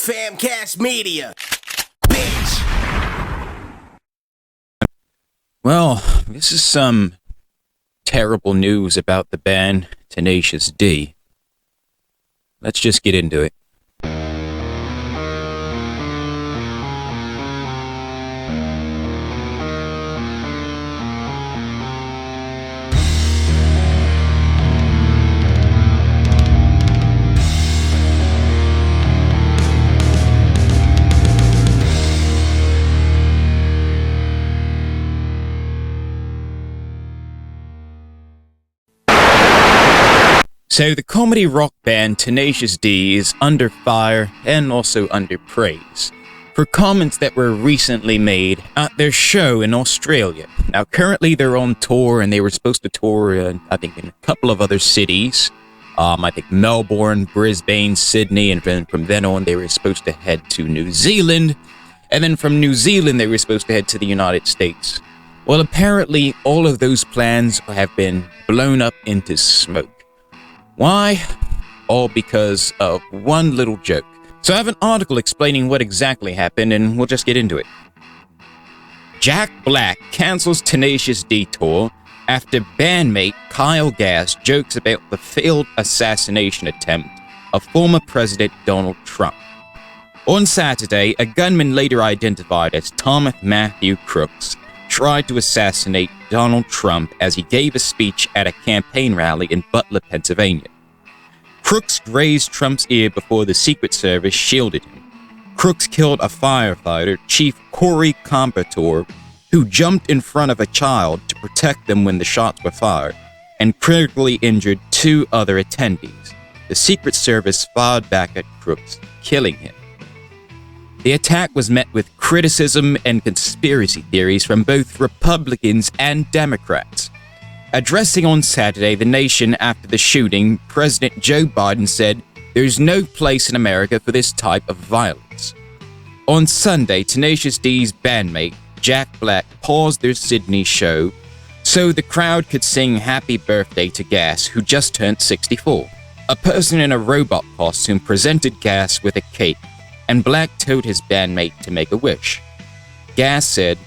Famcast Media, bitch. Well, this is some terrible news about the band Tenacious D. Let's just get into it. So the comedy rock band Tenacious D is under fire and also under praise for comments that were recently made at their show in Australia. Now currently they're on tour and they were supposed to tour I think in a couple of other cities. I think Melbourne, Brisbane, Sydney, and then from then on they were supposed to head to New Zealand. And then from New Zealand they were supposed to head to the United States. Well, apparently all of those plans have been blown up into smoke. Why? All because of one little joke. So I have an article explaining what exactly happened, and we'll just get into it. Jack Black cancels Tenacious D tour after bandmate Kyle Gass jokes about the failed assassination attempt of former President Donald Trump. On Saturday, a gunman later identified as Thomas Matthew Crooks tried to assassinate Donald Trump as he gave a speech at a campaign rally in Butler, Pennsylvania. Crooks grazed Trump's ear before the Secret Service shielded him. Crooks killed a firefighter, Chief Corey Comperator, who jumped in front of a child to protect them when the shots were fired, and critically injured two other attendees. The Secret Service fired back at Crooks, killing him. The attack was met with criticism and conspiracy theories from both Republicans and Democrats. Addressing on Saturday the nation after the shooting, President Joe Biden said, "There's no place in America for this type of violence." On Sunday, Tenacious D's bandmate, Jack Black, paused their Sydney show so the crowd could sing happy birthday to Gass, who just turned 64. A person in a robot costume presented Gass with a cake, and Black told his bandmate to make a wish. Gass said,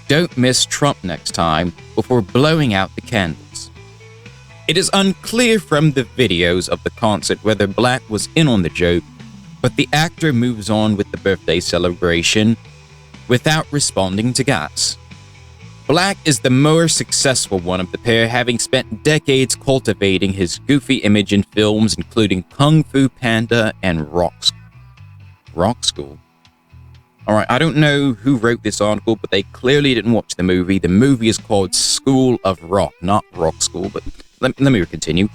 "Don't miss Trump next time," before blowing out the candles. It is unclear from the videos of the concert whether Black was in on the joke, but the actor moves on with the birthday celebration without responding to Gass. Black is the more successful one of the pair, having spent decades cultivating his goofy image in films including Kung Fu Panda and Rock School. Alright, I don't know who wrote this article, but they clearly didn't watch the movie. The movie is called School of Rock, not Rock School, but let me continue.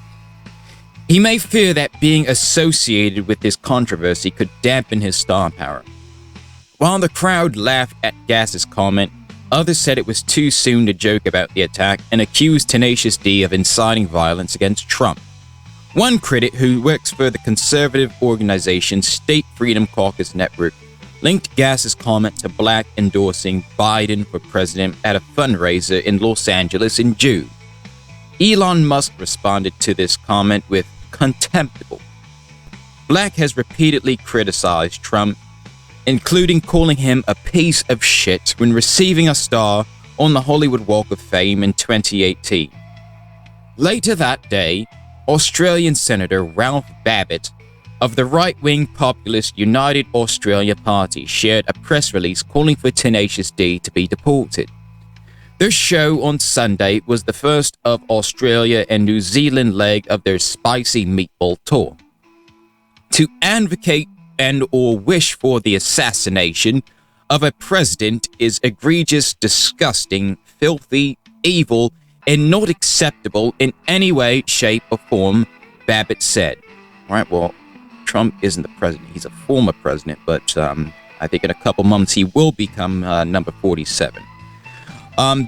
He may fear that being associated with this controversy could dampen his star power. While the crowd laughed at Gass's comment, others said it was too soon to joke about the attack and accused Tenacious D of inciting violence against Trump. One critic who works for the conservative organization State Freedom Caucus Network linked Gass's comment to Black endorsing Biden for president at a fundraiser in Los Angeles in June. Elon Musk responded to this comment with contemptible. Black has repeatedly criticized Trump, including calling him a piece of shit when receiving a star on the Hollywood Walk of Fame in 2018. Later that day, Australian Senator Ralph Babbitt of the right-wing populist United Australia Party shared a press release calling for Tenacious D to be deported. Their show on Sunday was the first of Australia and New Zealand leg of their spicy meatball tour. To advocate and or wish for the assassination of a president is egregious, disgusting, filthy, evil, and not acceptable in any way, shape, or form, Babbitt said. Alright, well, Trump isn't the president. He's a former president, but I think in a couple months he will become number 47.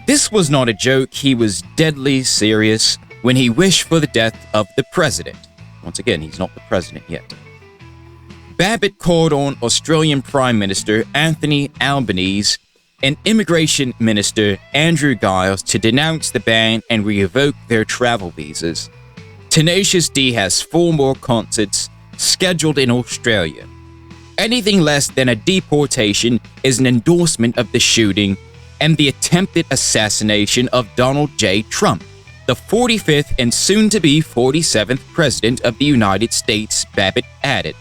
This was not a joke. He was deadly serious when he wished for the death of the president. Once again, he's not the president yet. Babbitt called on Australian Prime Minister Anthony Albanese and Immigration Minister Andrew Giles to denounce the ban and revoke their travel visas. Tenacious D has 4 more concerts scheduled in Australia. Anything less than a deportation is an endorsement of the shooting and the attempted assassination of Donald J. Trump, the 45th and soon-to-be 47th President of the United States, Babbitt added.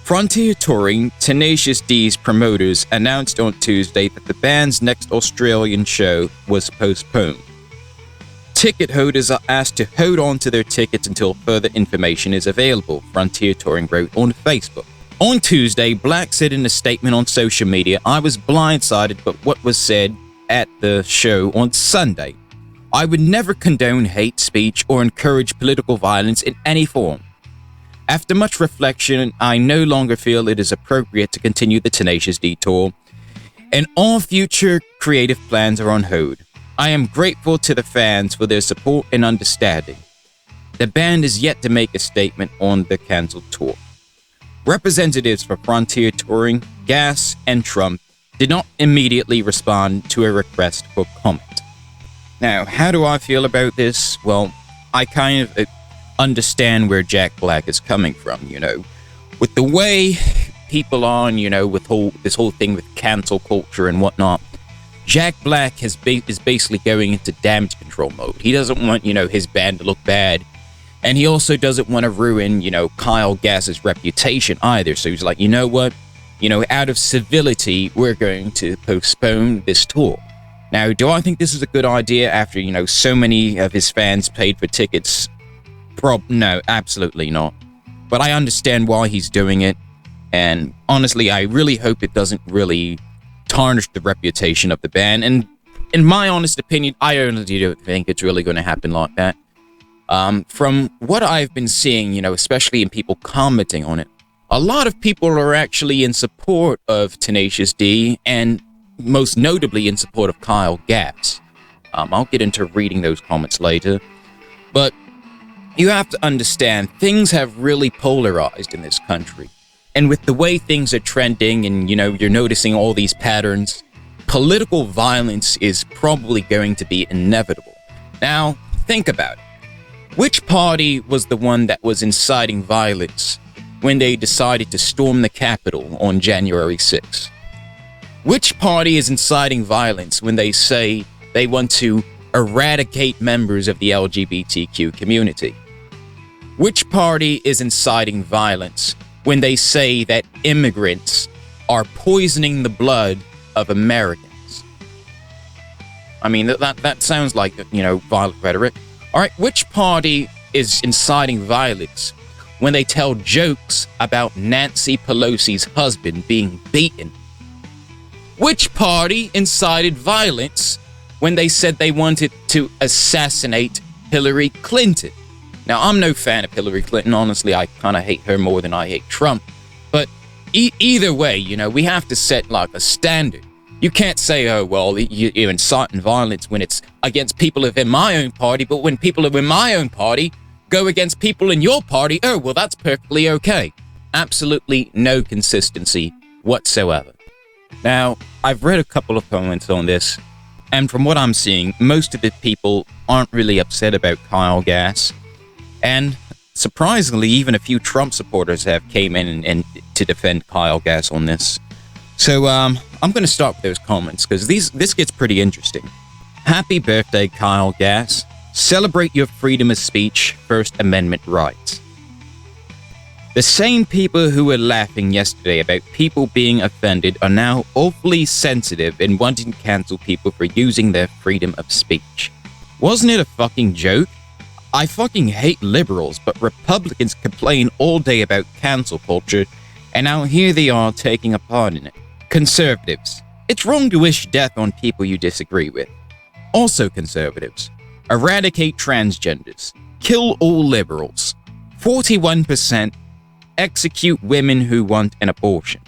Frontier Touring, Tenacious D's promoters, announced on Tuesday that the band's next Australian show was postponed. Ticket holders are asked to hold on to their tickets until further information is available, Frontier Touring wrote on Facebook. On Tuesday, Black said in a statement on social media, "I was blindsided by what was said at the show on Sunday. I would never condone hate speech or encourage political violence in any form. After much reflection, I no longer feel it is appropriate to continue the Tenacious D tour, and all future creative plans are on hold. I am grateful to the fans for their support and understanding. The band is yet to make a statement on the cancelled tour." Representatives for Frontier Touring, Gas, and Trump did not immediately respond to a request for comment. Now, how do I feel about this? Well, I kind of understand where Jack Black is coming from, with the way people are, with this whole thing with cancel culture and whatnot. Jack Black is basically going into damage control mode. He doesn't want, his band to look bad. And he also doesn't want to ruin, Kyle Gass's reputation either. So he's like, you know what? Out of civility, we're going to postpone this tour. Now, do I think this is a good idea after, so many of his fans paid for tickets? No, absolutely not. But I understand why he's doing it. And honestly, I really hope it doesn't really tarnish the reputation of the band. And in my honest opinion, I only don't think it's really going to happen like that. From what I've been seeing, especially in people commenting on it, a lot of people are actually in support of Tenacious D and most notably in support of Kyle Gass. I'll get into reading those comments later. But you have to understand, things have really polarized in this country. And with the way things are trending and, you're noticing all these patterns, political violence is probably going to be inevitable. Now, think about it. Which party was the one that was inciting violence when they decided to storm the Capitol on January 6th? Which party is inciting violence when they say they want to eradicate members of the LGBTQ community? Which party is inciting violence when they say that immigrants are poisoning the blood of Americans? I mean, that sounds like, violent rhetoric. All right, which party is inciting violence when they tell jokes about Nancy Pelosi's husband being beaten? Which party incited violence when they said they wanted to assassinate Hillary Clinton? Now, I'm no fan of Hillary Clinton. Honestly, I kind of hate her more than I hate Trump. But either way, we have to set like a standard. You can't say, oh, well, you're inciting violence when it's against people within my own party, but when people within my own party go against people in your party, oh, well, that's perfectly okay. Absolutely no consistency whatsoever. Now, I've read a couple of comments on this, and from what I'm seeing, most of the people aren't really upset about Kyle Gass. And surprisingly, even a few Trump supporters have came in and to defend Kyle Gass on this. So I'm going to start with those comments because this gets pretty interesting. Happy birthday, Kyle Gass. Celebrate your freedom of speech, First Amendment rights. The same people who were laughing yesterday about people being offended are now awfully sensitive and wanting to cancel people for using their freedom of speech. Wasn't it a fucking joke? I fucking hate liberals, but Republicans complain all day about cancel culture, and now here they are taking a part in it. Conservatives. It's wrong to wish death on people you disagree with. Also conservatives. Eradicate transgenders. Kill all liberals. 41%. Execute women who want an abortion.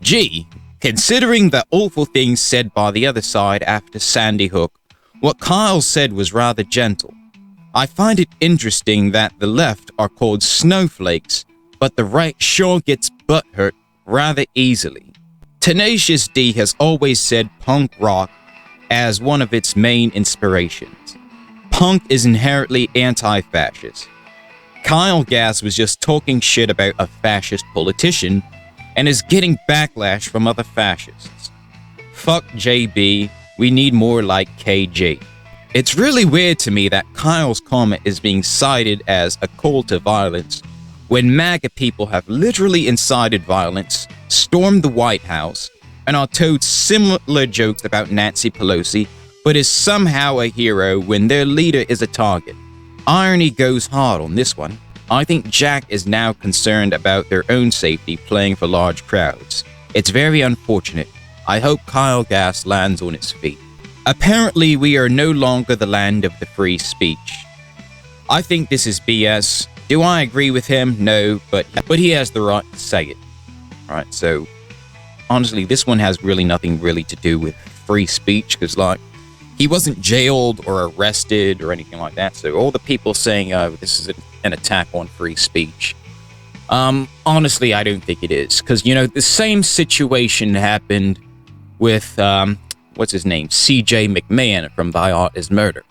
Gee, considering the awful things said by the other side after Sandy Hook, what Kyle said was rather gentle. I find it interesting that the left are called snowflakes, but the right sure gets butthurt rather easily. Tenacious D has always said punk rock as one of its main inspirations. Punk is inherently anti-fascist. Kyle Gass was just talking shit about a fascist politician and is getting backlash from other fascists. Fuck JB, we need more like KG. It's really weird to me that Kyle's comment is being cited as a call to violence when MAGA people have literally incited violence, stormed the White House, and are told similar jokes about Nancy Pelosi, but is somehow a hero when their leader is a target. Irony goes hard on this one. I think Jack is now concerned about their own safety playing for large crowds. It's very unfortunate. I hope Kyle Gass lands on its feet. Apparently, we are no longer the land of the free speech. I think this is BS. Do I agree with him? No, but he has the right to say it. Alright, so honestly, this one has really nothing really to do with free speech, because like, he wasn't jailed or arrested or anything like that, so all the people saying, this is an attack on free speech. Honestly, I don't think it is, because, the same situation happened with, what's his name? CJ McMahon from Thy Art is Murder,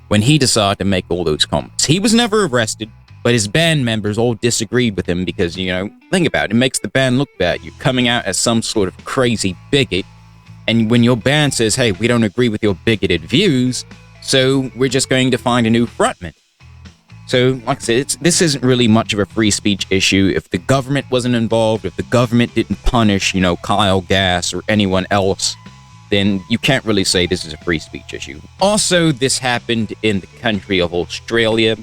when he decided to make all those comments. He was never arrested, but his band members all disagreed with him because, think about it, it makes the band look bad. You're coming out as some sort of crazy bigot, and when your band says, hey, we don't agree with your bigoted views, so we're just going to find a new frontman. So, like I said, this isn't really much of a free speech issue. If the government wasn't involved, if the government didn't punish, Kyle Gass or anyone else, then you can't really say this is a free speech issue. Also, this happened in the country of Australia,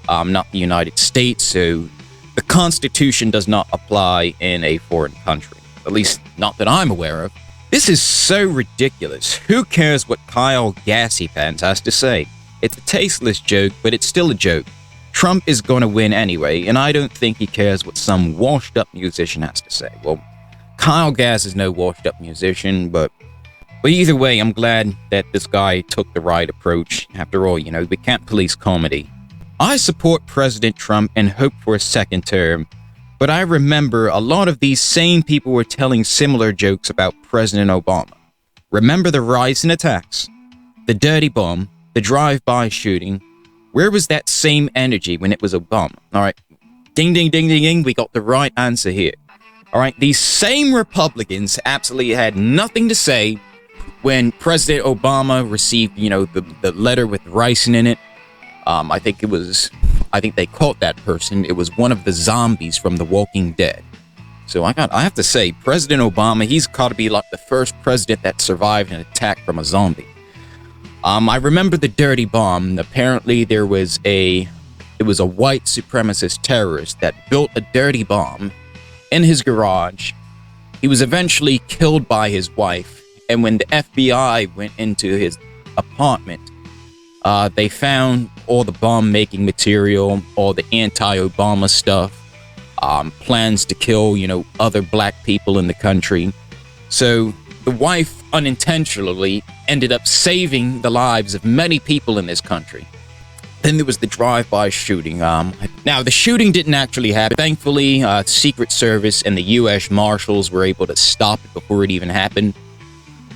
not the United States, so the Constitution does not apply in a foreign country. At least, not that I'm aware of. This is so ridiculous. Who cares what Kyle Gassy Pants has to say? It's a tasteless joke, but it's still a joke. Trump is gonna win anyway, and I don't think he cares what some washed-up musician has to say. Well, Kyle Gass is no washed-up musician, but either way, I'm glad that this guy took the right approach. After all, we can't police comedy. I support President Trump and hope for a second term, but I remember a lot of these same people were telling similar jokes about President Obama. Remember the rise in attacks, the dirty bomb, the drive-by shooting? Where was that same energy when it was Obama? Alright, ding ding ding ding ding, we got the right answer here. Alright, these same Republicans absolutely had nothing to say when President Obama received, the letter with ricin in it. I think they caught that person. It was one of the zombies from The Walking Dead. So I have to say, President Obama, he's got to be like the first president that survived an attack from a zombie. I remember the dirty bomb. Apparently it was a white supremacist terrorist that built a dirty bomb in his garage. He was eventually killed by his wife, and when the FBI went into his apartment, they found all the bomb-making material, all the anti-Obama stuff, plans to kill, other black people in the country. So the wife unintentionally ended up saving the lives of many people in this country. Then there was the drive-by shooting. Now, the shooting didn't actually happen. Thankfully, Secret Service and the U.S. Marshals were able to stop it before it even happened.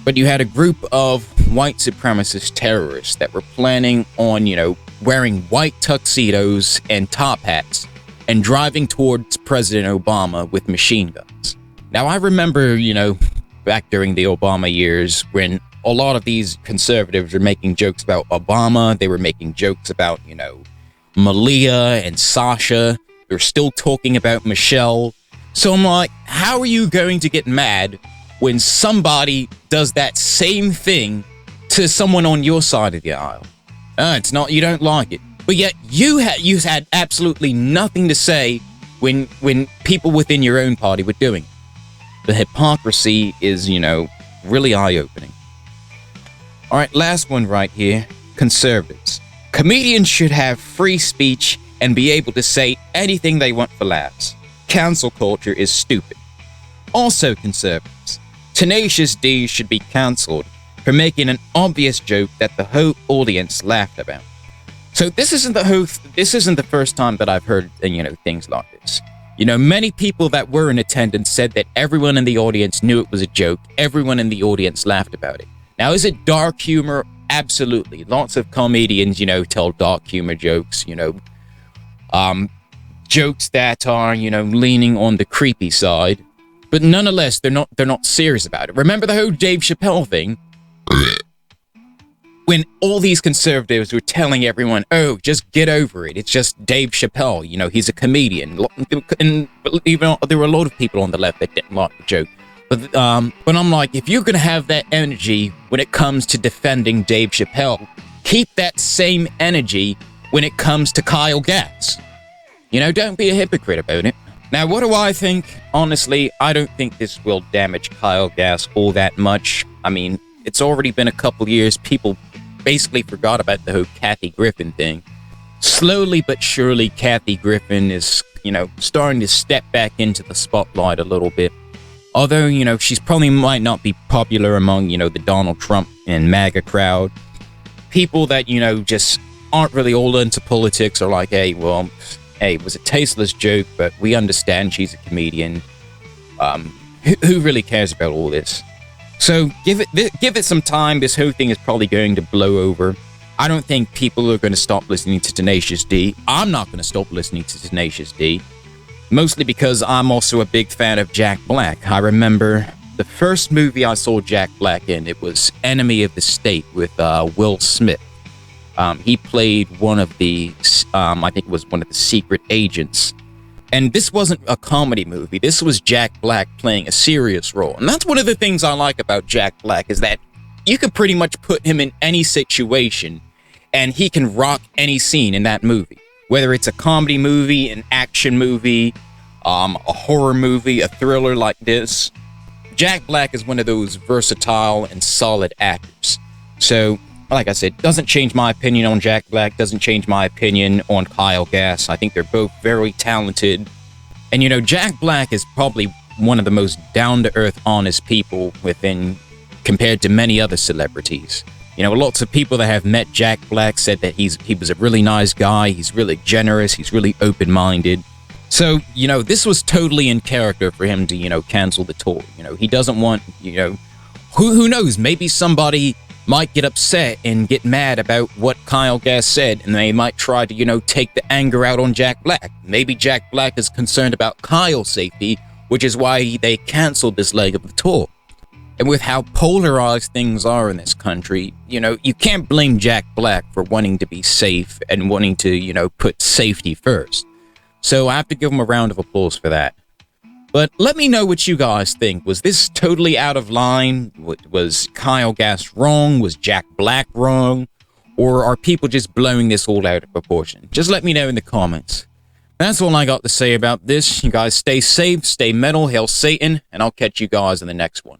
But you had a group of white supremacist terrorists that were planning on, wearing white tuxedos and top hats and driving towards President Obama with machine guns. Now, I remember, back during the Obama years when a lot of these conservatives were making jokes about Obama. They were making jokes about, Malia and Sasha. They're still talking about Michelle. So I'm like, how are you going to get mad when somebody does that same thing to someone on your side of the aisle? It's not, you don't like it. But yet you had absolutely nothing to say when people within your own party were doing it. The hypocrisy is, really eye-opening. Alright, last one right here. Conservatives. Comedians should have free speech and be able to say anything they want for laughs. Cancel culture is stupid. Also conservatives. Tenacious D should be cancelled for making an obvious joke that the whole audience laughed about. So this isn't the first time that I've heard, things like this. Many people that were in attendance said that everyone in the audience knew it was a joke. Everyone in the audience laughed about it. Now, is it dark humor? Absolutely. Lots of comedians, tell dark humor jokes, jokes that are, leaning on the creepy side. But nonetheless, they're not serious about it. Remember the whole Dave Chappelle thing? When all these conservatives were telling everyone, oh, just get over it. It's just Dave Chappelle. He's a comedian. And even there were a lot of people on the left that didn't like the joke. But I'm like, if you're going to have that energy when it comes to defending Dave Chappelle, keep that same energy when it comes to Kyle Gass. Don't be a hypocrite about it. Now, what do I think? Honestly, I don't think this will damage Kyle Gass all that much. I mean, it's already been a couple years. People basically forgot about the whole Kathy Griffin thing. Slowly but surely, Kathy Griffin is, starting to step back into the spotlight a little bit. Although, she's probably might not be popular among, the Donald Trump and MAGA crowd. People that, just aren't really all into politics are like, hey, it was a tasteless joke, but we understand she's a comedian. Who really cares about all this? So give it some time. This whole thing is probably going to blow over. I don't think people are going to stop listening to Tenacious D. I'm not going to stop listening to Tenacious D. Mostly because I'm also a big fan of Jack Black. I remember the first movie I saw Jack Black in, it was Enemy of the State with Will Smith. He played one of the, I think it was one of the secret agents. And this wasn't a comedy movie. This was Jack Black playing a serious role. And that's one of the things I like about Jack Black, is that you could pretty much put him in any situation and he can rock any scene in that movie. Whether it's a comedy movie, an action movie, a horror movie, a thriller like this. Jack Black is one of those versatile and solid actors. So, like I said, doesn't change my opinion on Jack Black, doesn't change my opinion on Kyle Gass. I think they're both very talented. And Jack Black is probably one of the most down-to-earth, honest people compared to many other celebrities. Lots of people that have met Jack Black said that he was a really nice guy, he's really generous, he's really open-minded. So, this was totally in character for him to, cancel the tour. He doesn't want, who knows, maybe somebody might get upset and get mad about what Kyle Gass said, and they might try to, take the anger out on Jack Black. Maybe Jack Black is concerned about Kyle's safety, which is why they canceled this leg of the tour. And with how polarized things are in this country, you can't blame Jack Black for wanting to be safe and wanting to, put safety first. So I have to give him a round of applause for that. But let me know what you guys think. Was this totally out of line? Was Kyle Gass wrong? Was Jack Black wrong? Or are people just blowing this all out of proportion? Just let me know in the comments. That's all I got to say about this. You guys stay safe, stay metal, hail Satan, and I'll catch you guys in the next one.